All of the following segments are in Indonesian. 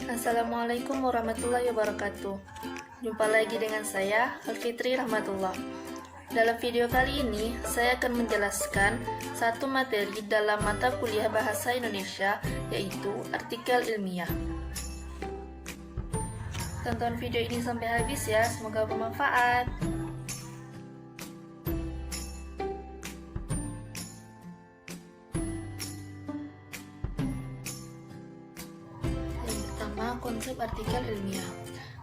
Assalamualaikum warahmatullahi wabarakatuh. Jumpa lagi dengan saya, Alfitri Rahmatullah. Dalam video kali ini, saya akan menjelaskan satu materi dalam mata kuliah Bahasa Indonesia, yaitu artikel ilmiah. Tonton video ini sampai habis ya, semoga bermanfaat. Konsep artikel ilmiah.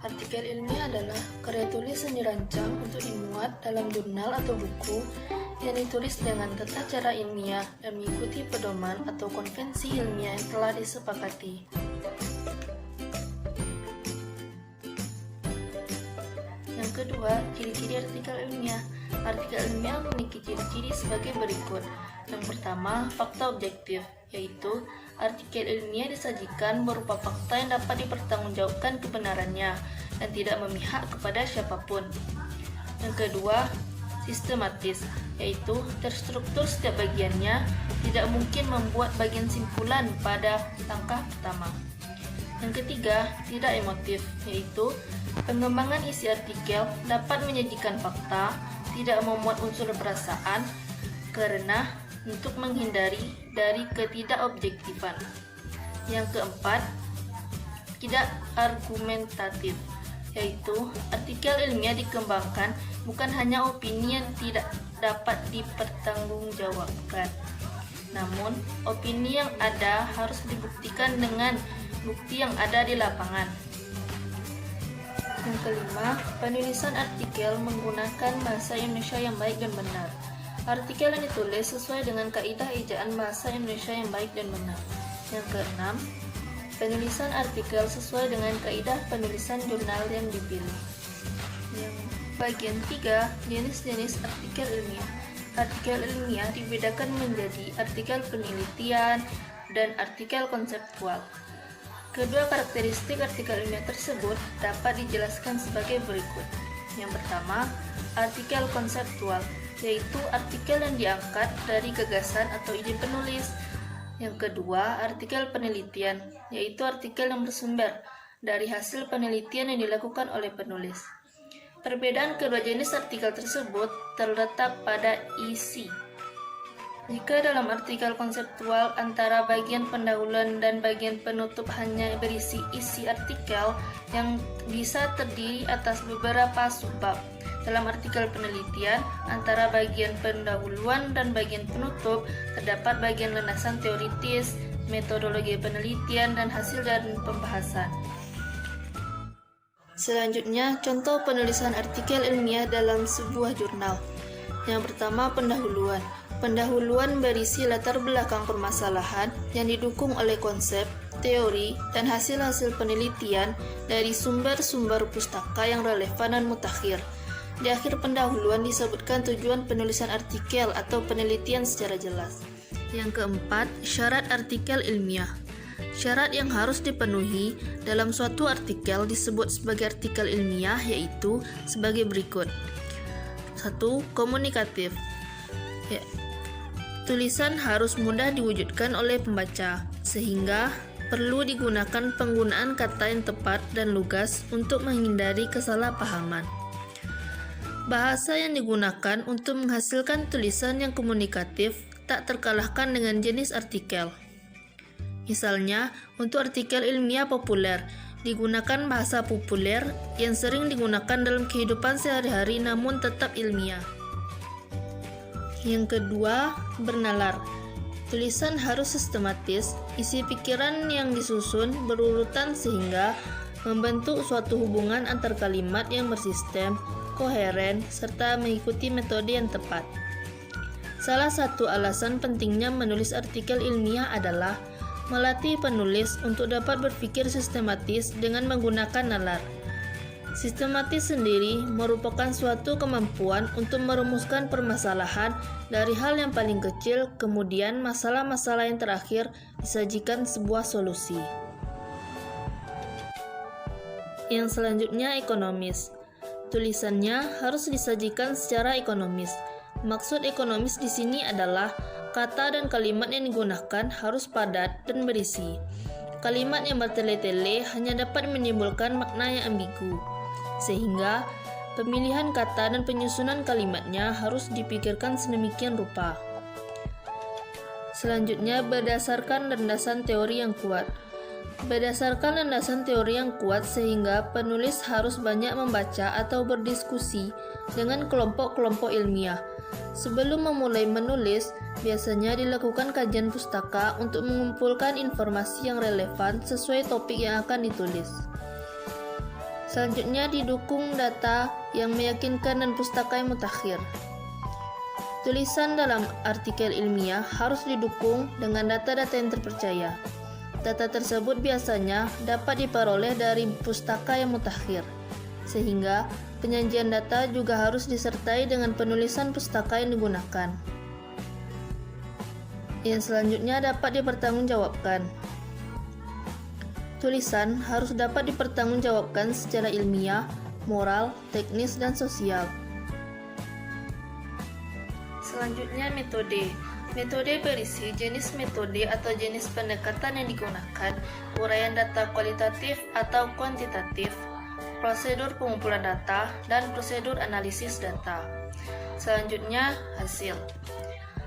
Artikel ilmiah adalah karya tulis yang dirancang untuk dimuat dalam jurnal atau buku yang ditulis dengan tata cara ilmiah dan mengikuti pedoman atau konvensi ilmiah yang telah disepakati. Yang kedua, ciri-ciri artikel ilmiah. Artikel ilmiah memiliki ciri-ciri sebagai berikut. Yang pertama, fakta objektif, yaitu artikel ilmiah disajikan berupa fakta yang dapat dipertanggungjawabkan kebenarannya dan tidak memihak kepada siapapun. Yang kedua, sistematis, yaitu terstruktur setiap bagiannya, tidak mungkin membuat bagian simpulan pada langkah pertama. Yang ketiga, tidak emotif, yaitu pengembangan isi artikel dapat menyajikan fakta, tidak memuat unsur perasaan, karena untuk menghindari dari ketidakobjektifan. Yang keempat, tidak argumentatif, yaitu artikel ilmiah dikembangkan bukan hanya opini yang tidak dapat dipertanggungjawabkan, namun opini yang ada harus dibuktikan dengan bukti yang ada di lapangan. Yang kelima, penulisan artikel menggunakan bahasa Indonesia yang baik dan benar. Artikel yang ditulis sesuai dengan kaidah ejaan bahasa Indonesia yang baik dan benar. Yang keenam, penulisan artikel sesuai dengan kaidah penulisan jurnal yang dipilih. Yang bagian 3, jenis-jenis artikel ilmiah. Artikel ilmiah dibedakan menjadi artikel penelitian dan artikel konseptual. Kedua karakteristik artikel ilmiah tersebut dapat dijelaskan sebagai berikut. Yang pertama, artikel konseptual, yaitu artikel yang diangkat dari gagasan atau ide penulis. Yang kedua, artikel penelitian, yaitu artikel yang bersumber dari hasil penelitian yang dilakukan oleh penulis. Perbedaan kedua jenis artikel tersebut terletak pada isi. Jika dalam artikel konseptual antara bagian pendahuluan dan bagian penutup hanya berisi isi artikel yang bisa terdiri atas beberapa subbab, dalam artikel penelitian, antara bagian pendahuluan dan bagian penutup terdapat bagian landasan teoritis, metodologi penelitian, dan hasil dan pembahasan. Selanjutnya, contoh penulisan artikel ilmiah dalam sebuah jurnal. Yang pertama, pendahuluan. Pendahuluan berisi latar belakang permasalahan yang didukung oleh konsep, teori, dan hasil-hasil penelitian dari sumber-sumber pustaka yang relevan dan mutakhir. Di akhir pendahuluan disebutkan tujuan penulisan artikel atau penelitian secara jelas. Yang keempat, syarat artikel ilmiah. Syarat yang harus dipenuhi dalam suatu artikel disebut sebagai artikel ilmiah, yaitu sebagai berikut. 1. Komunikatif. Tulisan harus mudah diwujudkan oleh pembaca, sehingga perlu digunakan penggunaan kata yang tepat dan lugas untuk menghindari kesalahpahaman. Bahasa yang digunakan untuk menghasilkan tulisan yang komunikatif tak terkalahkan dengan jenis artikel. Misalnya, untuk artikel ilmiah populer, digunakan bahasa populer yang sering digunakan dalam kehidupan sehari-hari namun tetap ilmiah. Yang kedua, bernalar. Tulisan harus sistematis, isi pikiran yang disusun berurutan sehingga membentuk suatu hubungan antar kalimat yang bersistem, koheren, serta mengikuti metode yang tepat. Salah satu alasan pentingnya menulis artikel ilmiah adalah melatih penulis untuk dapat berpikir sistematis dengan menggunakan nalar. Sistematis sendiri merupakan suatu kemampuan untuk merumuskan permasalahan dari hal yang paling kecil, kemudian masalah-masalah yang terakhir disajikan sebuah solusi. Yang selanjutnya, ekonomis. Tulisannya harus disajikan secara ekonomis. Maksud ekonomis di sini adalah kata dan kalimat yang digunakan harus padat dan berisi. kalimat yang bertele-tele hanya dapat menimbulkan makna yang ambigu, sehingga pemilihan kata dan penyusunan kalimatnya harus dipikirkan sedemikian rupa. Selanjutnya, berdasarkan landasan teori yang kuat. Berdasarkan landasan teori yang kuat sehingga penulis harus banyak membaca atau berdiskusi dengan kelompok-kelompok ilmiah. Sebelum memulai menulis, biasanya dilakukan kajian pustaka untuk mengumpulkan informasi yang relevan sesuai topik yang akan ditulis. Selanjutnya didukung data yang meyakinkan dan pustaka yang mutakhir. Tulisan dalam artikel ilmiah harus didukung dengan data-data yang terpercaya. Data tersebut biasanya dapat diperoleh dari pustaka yang mutakhir, sehingga penyajian data juga harus disertai dengan penulisan pustaka yang digunakan. Yang selanjutnya dapat dipertanggungjawabkan. Tulisan harus dapat dipertanggungjawabkan secara ilmiah, moral, teknis, dan sosial. Selanjutnya, metode. Metode berisi jenis metode atau jenis pendekatan yang digunakan, uraian data kualitatif atau kuantitatif, prosedur pengumpulan data, dan prosedur analisis data. Selanjutnya, hasil.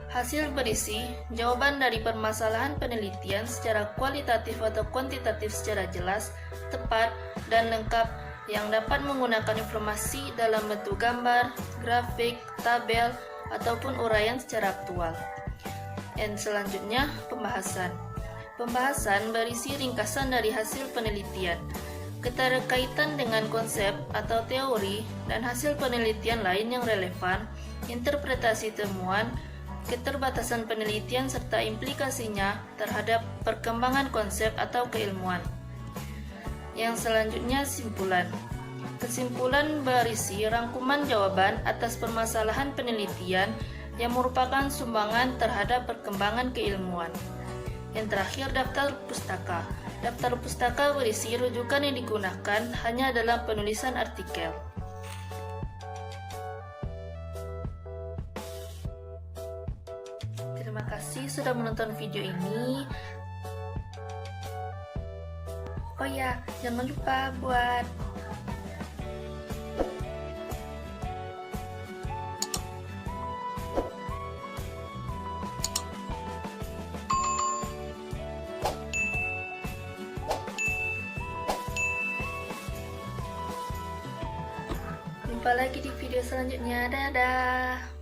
Hasil berisi jawaban dari permasalahan penelitian secara kualitatif atau kuantitatif secara jelas, tepat, dan lengkap yang dapat menggunakan informasi dalam bentuk gambar, grafik, tabel, ataupun uraian secara aktual. Yang selanjutnya, pembahasan. Pembahasan berisi ringkasan dari hasil penelitian, keterkaitan dengan konsep atau teori dan hasil penelitian lain yang relevan, interpretasi temuan, keterbatasan penelitian serta implikasinya terhadap perkembangan konsep atau keilmuan. Yang selanjutnya, simpulan. Kesimpulan berisi rangkuman jawaban atas permasalahan penelitian yang merupakan sumbangan terhadap perkembangan keilmuan. Yang terakhir, daftar pustaka. Daftar pustaka berisi rujukan yang digunakan hanya dalam penulisan artikel. Terima kasih sudah menonton video ini. Oh ya, jangan lupa buat jumpa lagi di video selanjutnya. Dadah.